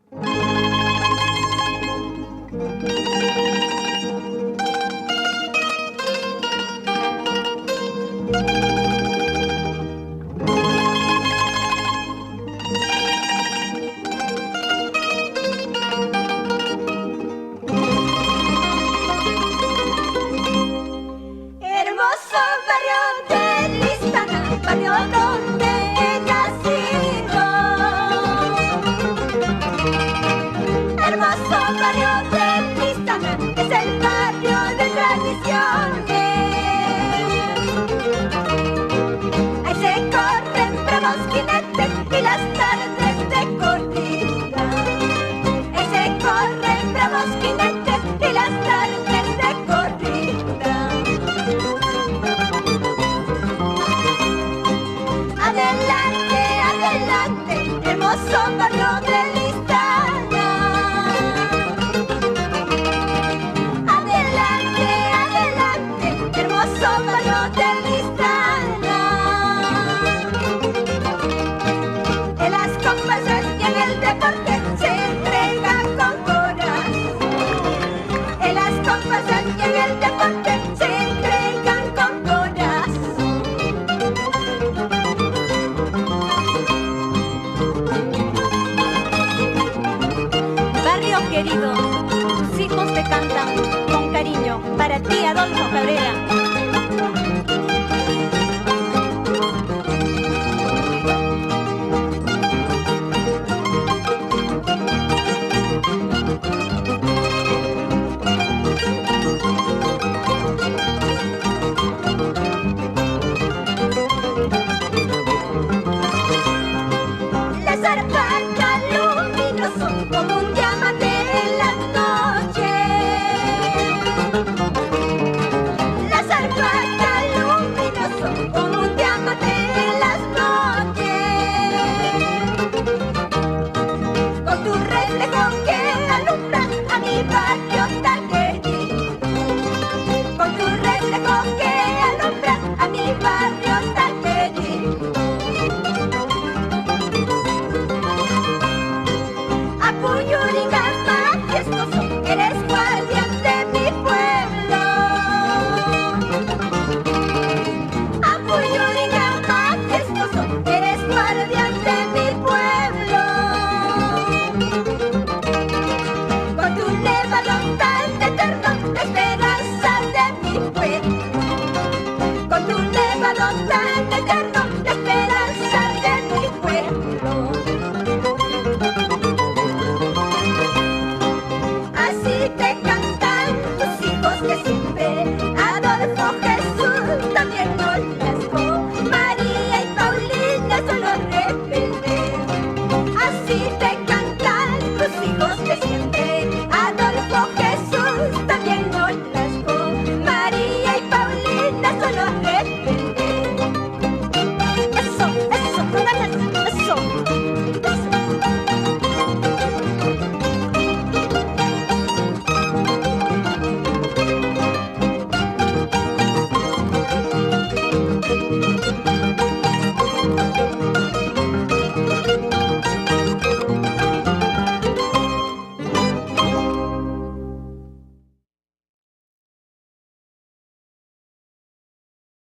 Hermoso barrio de Listana, barrio donde he nacido. Hermoso barrio de Listana, es el barrio de tradiciones. Ahí se corren bravos jinetes y las tardes de corrida. Ahí se corren bravos jinetes y las tardes de corrida. Adelante, adelante, hermoso barrio de Listana. Adelante, adelante, hermoso barrio de Listana. En las comparsas y en el deporte se entrega con corazón. En las comparsas y en el deporte se entregan con corazón. Barrio querido, tus hijos te cantan con cariño para ti, Adolfo Cabrera. Las alparcas luminosos como un diamante en las noches. Las alparcas luminosos como un diamante en las noches. Con tu reflejo que alumbra a mi barrio tan querido. Con tu reflejo que alumbra a mi barrio tan querido. Apuyuringa majestuoso, eres guardián de mi pueblo. Apuyuringa majestuoso, eres guardián de